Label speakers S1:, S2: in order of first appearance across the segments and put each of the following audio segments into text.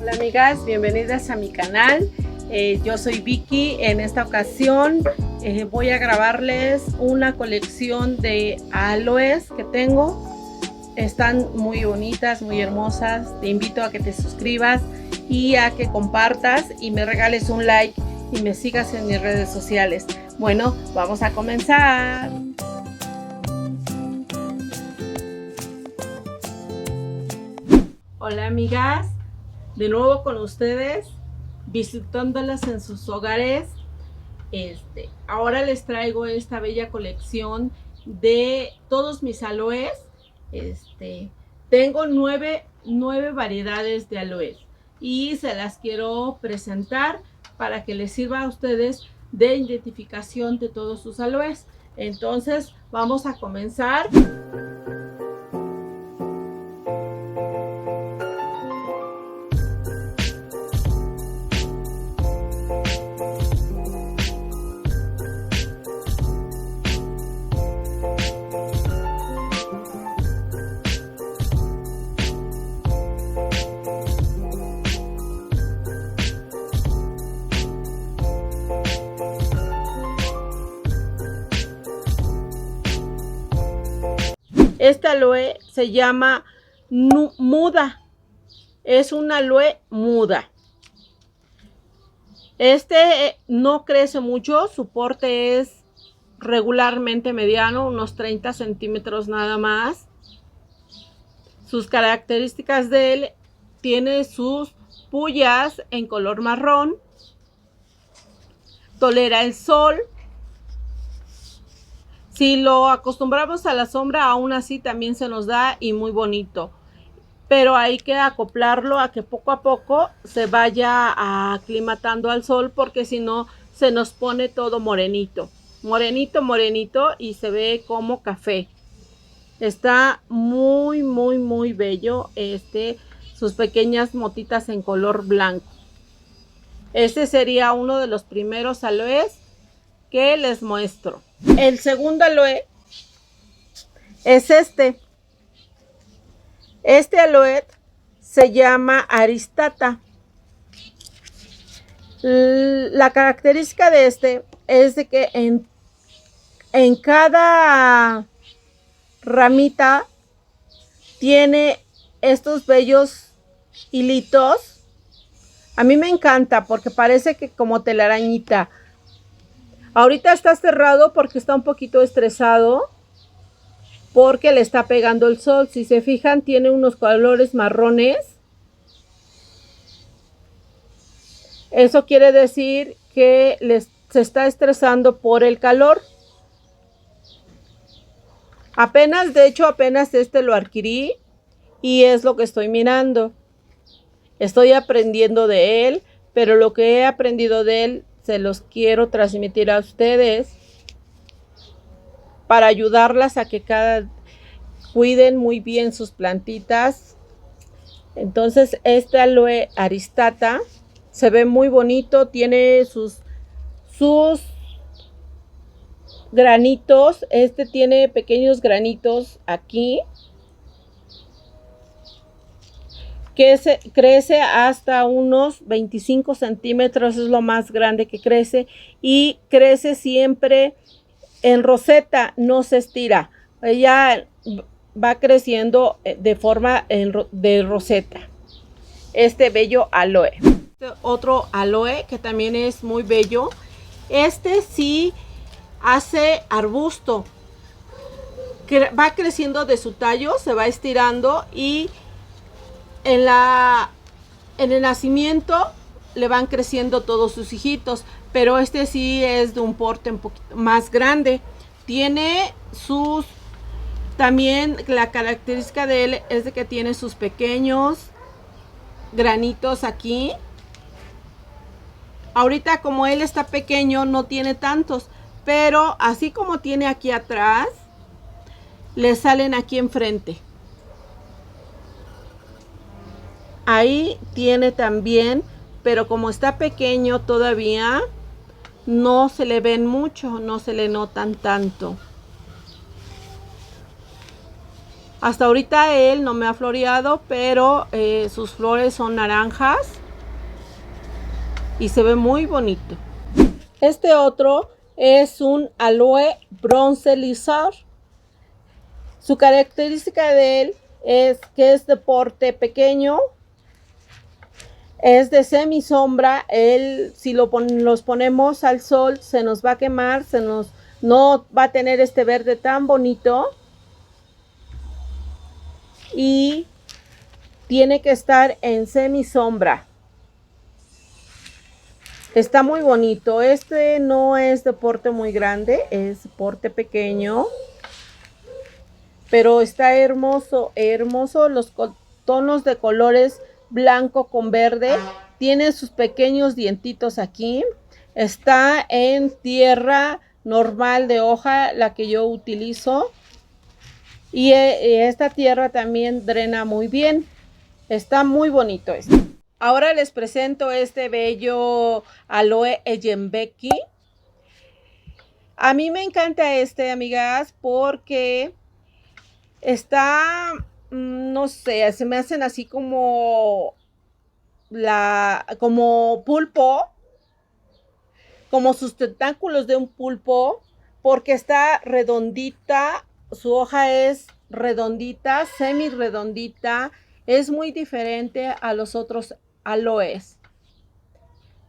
S1: Hola amigas, bienvenidas a mi canal. Yo soy Vicky. En esta ocasión voy a grabarles una colección de aloes que tengo. Están muy bonitas, muy hermosas. Te invito a que te suscribas y a que compartas y me regales un like y me sigas en mis redes sociales. Bueno, vamos a comenzar. Hola amigas, de nuevo con ustedes, visitándolas en sus hogares. Ahora les traigo esta bella colección de todos mis aloes. Tengo nueve variedades de aloes y se las quiero presentar para que les sirva a ustedes de identificación de todos sus aloes. Entonces vamos a comenzar. Este aloe se llama muda. Es un aloe muda. No crece mucho. Su porte es regularmente mediano, unos 30 centímetros nada más. Sus características de él: tiene sus puyas en color marrón. Tolera el sol. Si lo acostumbramos a la sombra, aún así también se nos da y muy bonito. Pero hay que acoplarlo a que poco a poco se vaya aclimatando al sol, porque si no se nos pone todo morenito. Morenito y se ve como café. Está muy bello. Sus pequeñas motitas en color blanco. Este sería uno de los primeros aloes que les muestro. El segundo aloe es este. Este aloe se llama aristata. La característica de este es de que en cada ramita tiene estos bellos hilitos. A mí me encanta porque parece que como telarañita. Ahorita está cerrado porque está un poquito estresado, porque le está pegando el sol. Si se fijan, tiene unos colores marrones. Eso quiere decir que se está estresando por el calor. Apenas lo adquirí y es lo que estoy mirando. Estoy aprendiendo de él, pero lo que he aprendido de él se los quiero transmitir a ustedes para ayudarlas a que cuiden muy bien sus plantitas. Entonces este aloe aristata se ve muy bonito, tiene sus granitos. Tiene pequeños granitos aquí que crece hasta unos 25 centímetros, es lo más grande que crece, y crece siempre en roseta, no se estira. Ella va creciendo de forma de roseta. Este bello aloe. Otro aloe que también es muy bello. Sí hace arbusto. Va creciendo de su tallo, se va estirando y en el nacimiento le van creciendo todos sus hijitos, pero sí es de un porte un poquito más grande. También la característica de él es de que tiene sus pequeños granitos aquí. Ahorita, como él está pequeño, no tiene tantos, pero así como tiene aquí atrás, le salen aquí enfrente. Ahí tiene también, pero como está pequeño todavía, no se le ven mucho, no se le notan tanto. Hasta ahorita él no me ha floreado, pero sus flores son naranjas y se ve muy bonito. Este otro es un aloe bronce lizard. Su característica de él es que es de porte pequeño, es de semisombra. Él, si los ponemos al sol, se nos va a quemar, no va a tener este verde tan bonito. Y tiene que estar en semisombra. Está muy bonito. Este no es de porte muy grande, es porte pequeño. Pero está hermoso, hermoso. Los tonos de colores blanco con verde. Tiene sus pequeños dientitos aquí. Está en tierra normal de hoja, la que yo utilizo. Y esta tierra también drena muy bien. Está muy bonito esto. Ahora les presento este bello aloe ejembeki. A mí me encanta amigas, porque está, no sé, se me hacen así como pulpo, como sus tentáculos de un pulpo, porque está redondita, su hoja es redondita, semi redondita, es muy diferente a los otros aloes.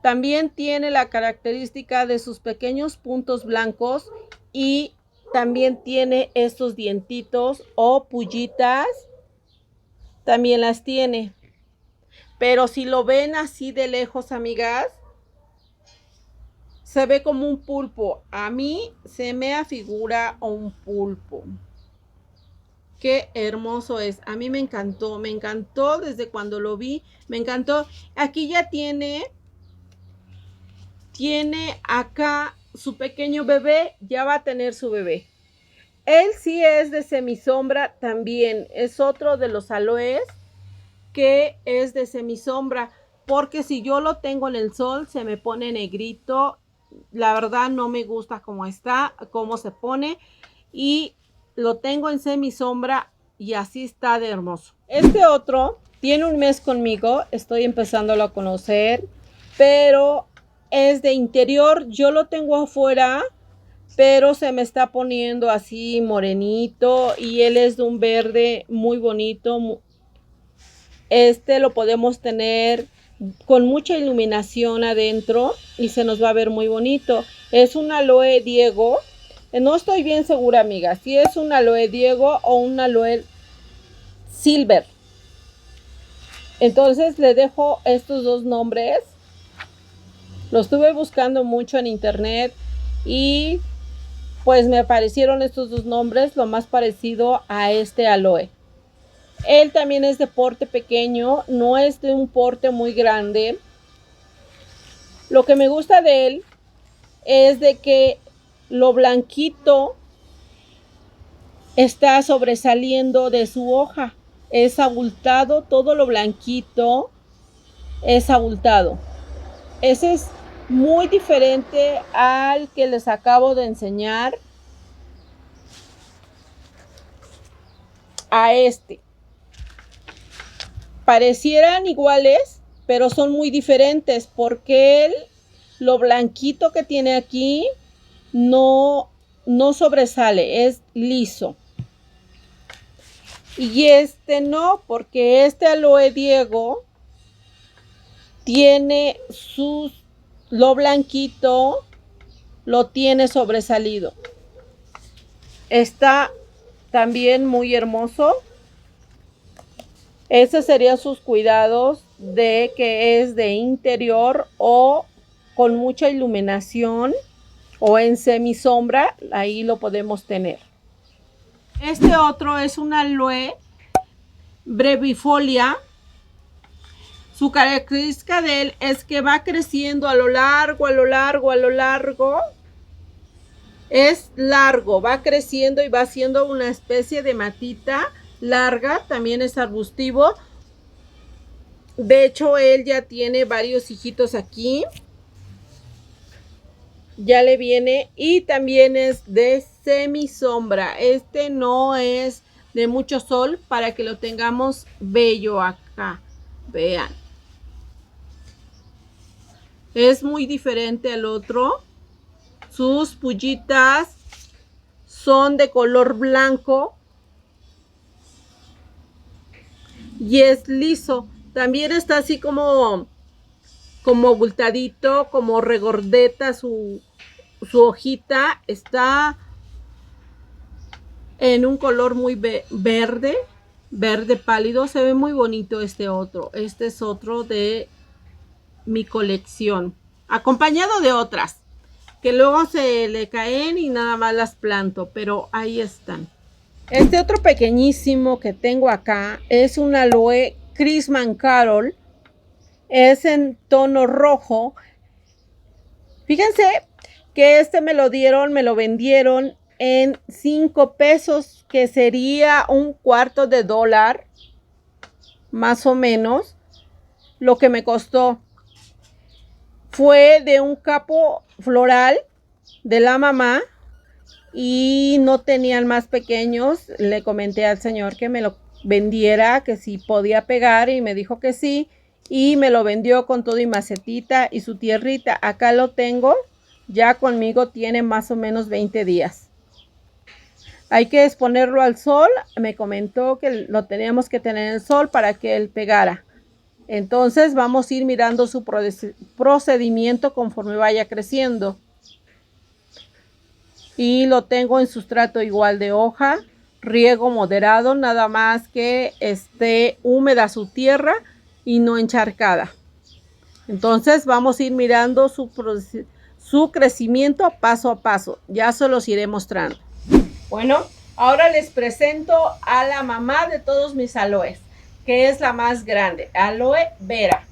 S1: También tiene la característica de sus pequeños puntos blancos y también tiene estos dientitos o pullitas, también las tiene. Pero si lo ven así de lejos, amigas, se ve como un pulpo. A mí se me afigura un pulpo. Qué hermoso es. A mí me encantó desde cuando lo vi. Me encantó. Aquí ya tiene acá su pequeño bebé. Ya va a tener su bebé. Él sí es de semisombra también. Es otro de los aloes que es de semisombra. Porque si yo lo tengo en el sol, se me pone negrito. La verdad no me gusta cómo está, cómo se pone. Y lo tengo en semisombra y así está de hermoso. Este otro tiene un mes conmigo, estoy empezándolo a conocer, pero es de interior. Yo lo tengo afuera, pero se me está poniendo así morenito y él es de un verde muy bonito. Este lo podemos tener con mucha iluminación adentro y se nos va a ver muy bonito. Es un aloe Diego. No estoy bien segura, amiga, si es un aloe Diego o un aloe Silver. Entonces le dejo estos dos nombres. Lo estuve buscando mucho en internet y pues me aparecieron estos dos nombres, lo más parecido a este aloe. Él también es de porte pequeño, no es de un porte muy grande. Lo que me gusta de él es de que lo blanquito está sobresaliendo de su hoja. Es abultado, todo lo blanquito es abultado. Ese es muy diferente al que les acabo de enseñar. A este. Parecieran iguales, pero son muy diferentes porque lo blanquito que tiene aquí no sobresale, es liso. Y este no, porque este aloe Diego tiene lo blanquito lo tiene sobresalido. Está también muy hermoso. Esos serían sus cuidados de que es de interior o con mucha iluminación o en semisombra, ahí lo podemos tener. Este otro es un aloe brevifolia. Su característica de él es que va creciendo a lo largo. Es largo, va creciendo y va haciendo una especie de matita larga. También es arbustivo. De hecho, él ya tiene varios hijitos aquí. Ya le viene y también es de semisombra. Este no es de mucho sol para que lo tengamos bello acá. Vean. Es muy diferente al otro. Sus pullitas son de color blanco y es liso. También está así como abultadito, como regordeta su hojita. Está en un color muy verde pálido. Se ve muy bonito este otro. Este es otro de mi colección, acompañado de otras que luego se le caen y nada más las planto, pero ahí están. Este otro pequeñísimo que tengo acá es un aloe Christmas Carol. Es en tono rojo. Fíjense que este me lo vendieron en 5 pesos, que sería $0.25, más o menos. Lo que me costó fue de un capo floral de la mamá y no tenían más pequeños. Le comenté al señor que me lo vendiera, que si podía pegar, y me dijo que sí, y me lo vendió con todo y macetita y su tierrita. Acá lo tengo, ya conmigo tiene más o menos 20 días. Hay que exponerlo al sol. Me comentó que lo teníamos que tener en el sol para que él pegara. Entonces vamos a ir mirando su procedimiento conforme vaya creciendo. Y lo tengo en sustrato igual de hoja, riego moderado, nada más que esté húmeda su tierra y no encharcada. Entonces vamos a ir mirando su crecimiento paso a paso. Ya se los iré mostrando. Bueno, ahora les presento a la mamá de todos mis aloes, que es la más grande, Aloe Vera.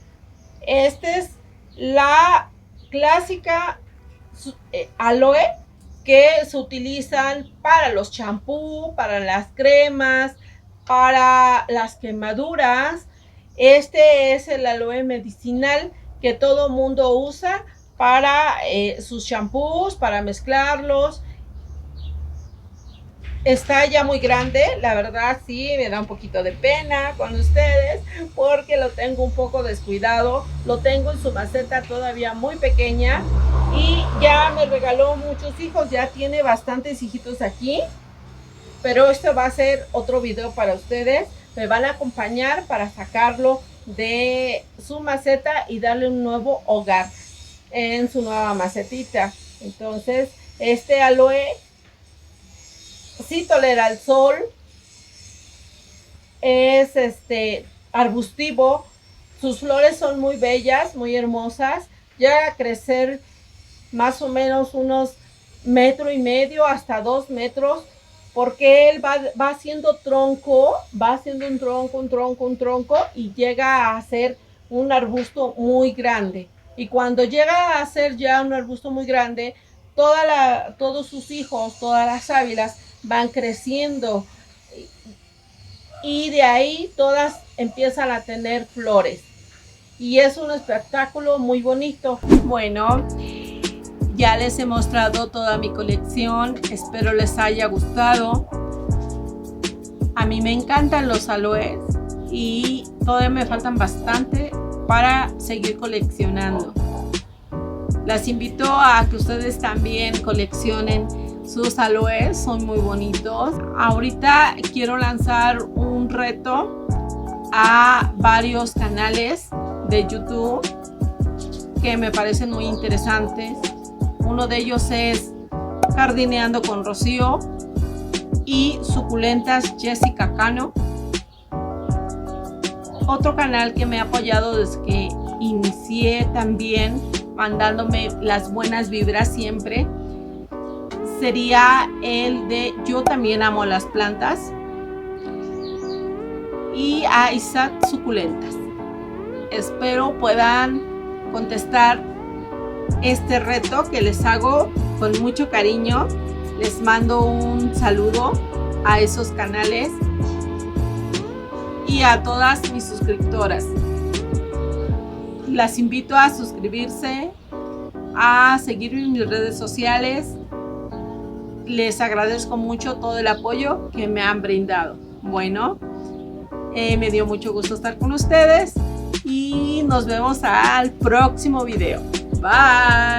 S1: Esta es la clásica aloe que se utilizan para los champús, para las cremas, para las quemaduras. Este es el aloe medicinal que todo mundo usa para sus champús, para mezclarlos. Está ya muy grande, la verdad sí, me da un poquito de pena con ustedes porque lo tengo un poco descuidado. Lo tengo en su maceta todavía muy pequeña y ya me regaló muchos hijos, ya tiene bastantes hijitos aquí. Pero esto va a ser otro video para ustedes. Me van a acompañar para sacarlo de su maceta y darle un nuevo hogar en su nueva macetita. Entonces, este aloe sí tolera el sol, es arbustivo, sus flores son muy bellas, muy hermosas, llega a crecer más o menos unos 1,5 metros hasta 2 metros, porque él va haciendo tronco, va haciendo un tronco y llega a ser un arbusto muy grande. Y cuando llega a ser ya un arbusto muy grande, todos sus hijos, todas las sábilas van creciendo y de ahí todas empiezan a tener flores y es un espectáculo muy bonito. Bueno, ya les he mostrado toda mi colección, espero les haya gustado. A mí me encantan los aloes y todavía me faltan bastante para seguir coleccionando. Las invito a que ustedes también coleccionen sus aloes, son muy bonitos. Ahorita quiero lanzar un reto a varios canales de YouTube que me parecen muy interesantes. Uno de ellos es Jardineando con Rocío y Suculentas Jessica Cano. Otro canal que me ha apoyado desde que inicié también, mandándome las buenas vibras siempre, sería el de Yo También Amo las Plantas y a Isaac Suculentas. Espero puedan contestar este reto que les hago con mucho cariño. Les mando un saludo a esos canales y a todas mis suscriptoras. Las invito a suscribirse, a seguirme en mis redes sociales. Les agradezco mucho todo el apoyo que me han brindado. Bueno, me dio mucho gusto estar con ustedes y nos vemos al próximo video. Bye.